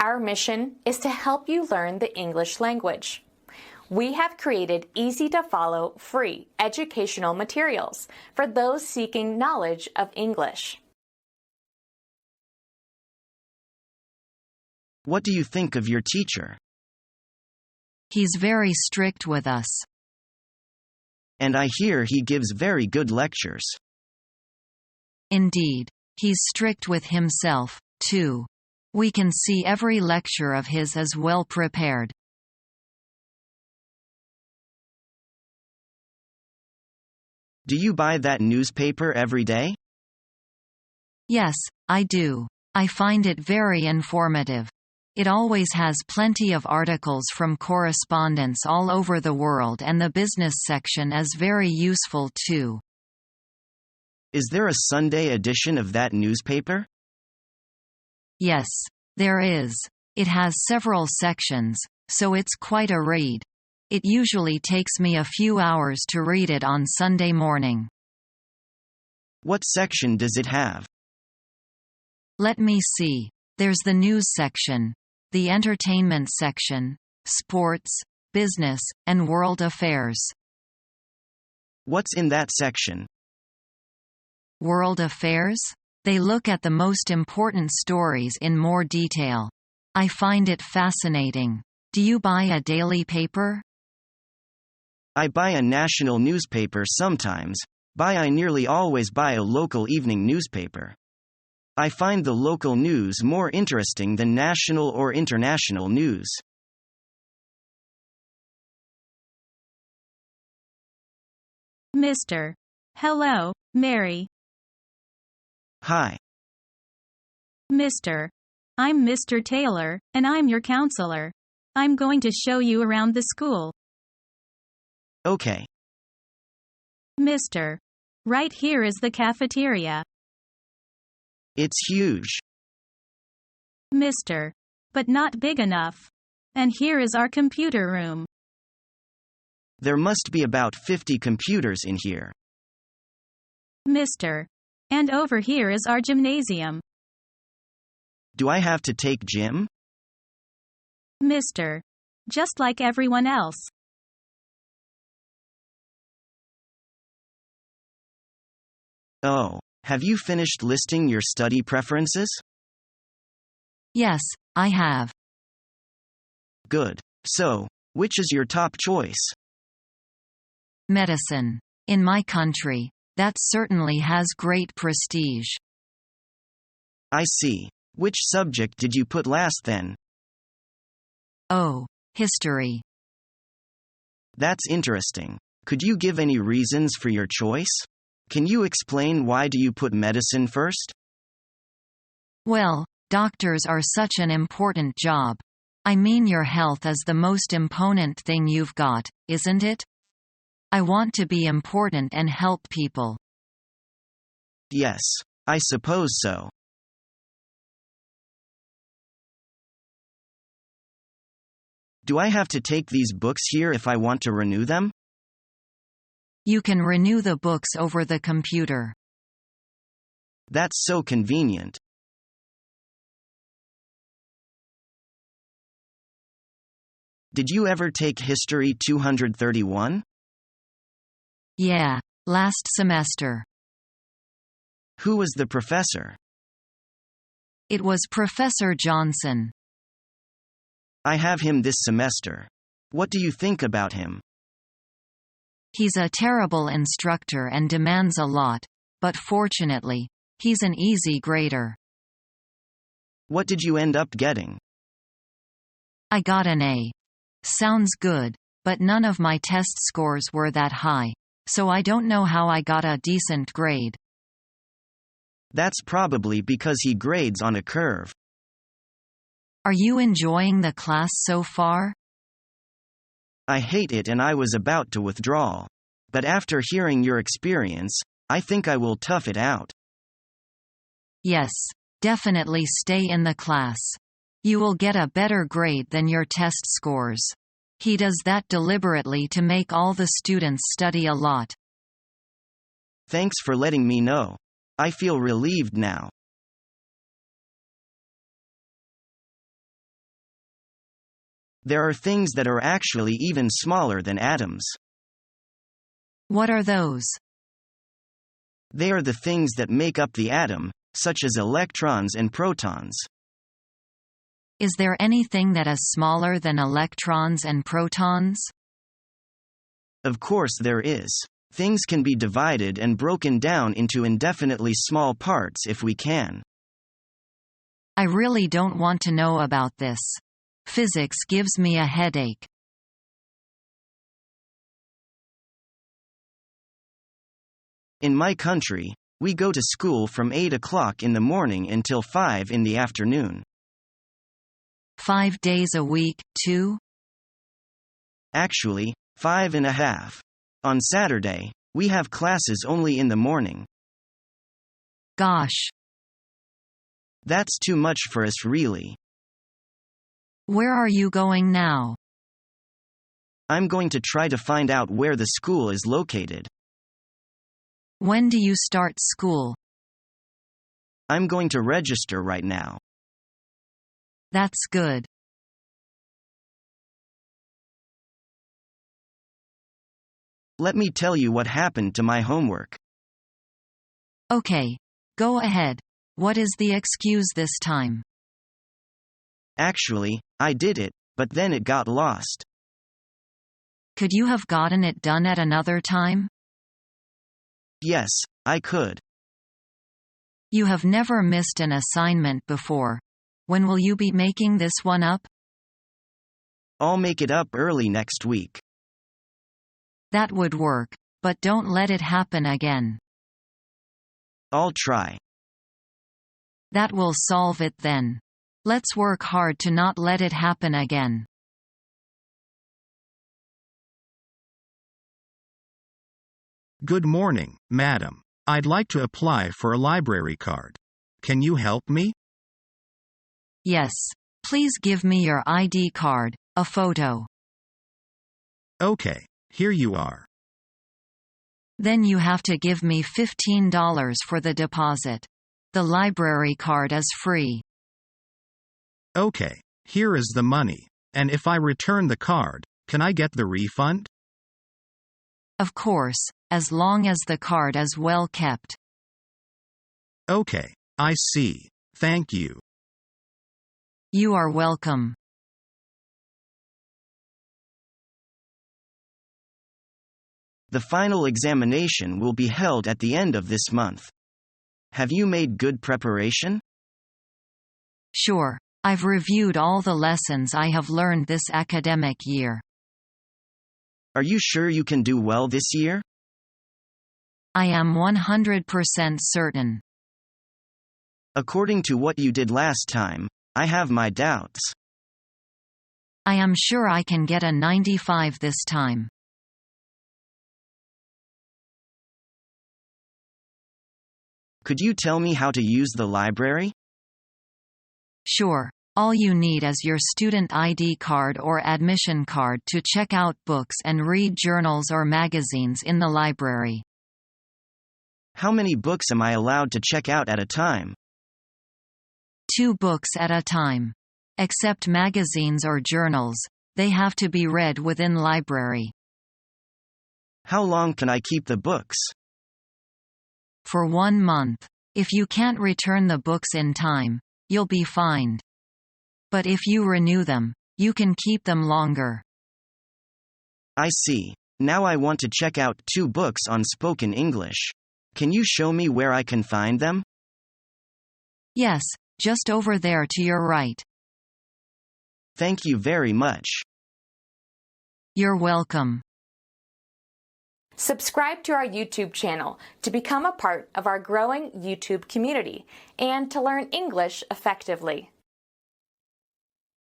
Our mission is to help you learn the English language. We have created easy-to-follow, free educational materials for those seeking knowledge of English. What do you think of your teacher? He's very strict with us. And I hear he gives very good lectures. Indeed, he's strict with himself, too. We can see every lecture of his is well prepared. Do you buy that newspaper every day? Yes, I do. I find it very informative. It always has plenty of articles from correspondents all over the world, and the business section is very useful too. Is there a Sunday edition of that newspaper? Yes, there is. It has several sections, so it's quite a read. It usually takes me a few hours to read it on Sunday morning. What section does it have? Let me see. There's the news section, the entertainment section, sports, business, and world affairs. What's in that section? World affairs? They look at the most important stories in more detail. I find it fascinating. Do you buy a daily paper? I buy a national newspaper sometimes, but I nearly always buy a local evening newspaper. I find the local news more interesting than national or international news. Mr. Hello, Mary. Hi. Mr. I'm Mr. Taylor, and I'm your counselor. I'm going to show you around the school. Okay. Mr. Right here is the cafeteria. It's huge. Mr. But not big enough. And here is our computer room. There must be about 50 computers in here. Mr. And over here is our gymnasium. Do I have to take gym? Mr. Just like everyone else. Oh, have you finished listing your study preferences? Yes, I have. Good. So, which is your top choice? Medicine. In my country, that certainly has great prestige. I see. Which subject did you put last then? Oh, history. That's interesting. Could you give any reasons for your choice? Can you explain why do you put medicine first? Well, doctors are such an important job. I mean, your health is the most important thing you've got, isn't it? I want to be important and help people. Yes, I suppose so. Do I have to take these books here if I want to renew them? You can renew the books over the computer. That's so convenient. Did you ever take History 231? Yeah, last semester. Who was the professor? It was Professor Johnson. I have him this semester. What do you think about him? He's a terrible instructor and demands a lot, but fortunately, he's an easy grader. What did you end up getting? I got an A. Sounds good, but none of my test scores were that high, so I don't know how I got a decent grade. That's probably because he grades on a curve. Are you enjoying the class so far? I hate it and I was about to withdraw. But after hearing your experience, I think I will tough it out. Yes, definitely stay in the class. You will get a better grade than your test scores. He does that deliberately to make all the students study a lot. Thanks for letting me know. I feel relieved now. There are things that are actually even smaller than atoms. What are those? They are the things that make up the atom, such as electrons and protons. Is there anything that is smaller than electrons and protons? Of course there is. Things can be divided and broken down into indefinitely small parts if we can. I really don't want to know about this. Physics gives me a headache. In my country, we go to school from 8 o'clock in the morning until 5 in the afternoon. 5 days a week, too? Actually, 5.5. On Saturday, we have classes only in the morning. Gosh. That's too much for us really. Where are you going now? I'm going to try to find out where the school is located. When do you start school? I'm going to register right now. That's good. Let me tell you what happened to my homework. Okay. Go ahead. What is the excuse this time? Actually, I did it, but then it got lost. Could you have gotten it done at another time? Yes, I could. You have never missed an assignment before. When will you be making this one up? I'll make it up early next week. That would work, but don't let it happen again. I'll try. That will solve it then. Let's work hard to not let it happen again. Good morning, madam. I'd like to apply for a library card. Can you help me? Yes. Please give me your ID card, a photo. Okay, here you are. Then you have to give me $15 for the deposit. The library card is free. Okay, here is the money. And if I return the card, can I get the refund? Of course, as long as the card is well kept. Okay, I see. Thank you. You are welcome. The final examination will be held at the end of this month. Have you made good preparation? Sure. I've reviewed all the lessons I have learned this academic year. Are you sure you can do well this year? I am 100% certain. According to what you did last time, I have my doubts. I am sure I can get a 95 this time. Could you tell me how to use the library? Sure. All you need is your student ID card or admission card to check out books and read journals or magazines in the library. How many books am I allowed to check out at a time? 2 books at a time. Except magazines or journals, they have to be read within library. How long can I keep the books? For 1 month. If you can't return the books in time, you'll be fined. But if you renew them, you can keep them longer. I see. Now I want to check out 2 books on spoken English. Can you show me where I can find them? Yes, just over there to your right. Thank you very much. You're welcome. Subscribe to our YouTube channel to become a part of our growing YouTube community and to learn English effectively.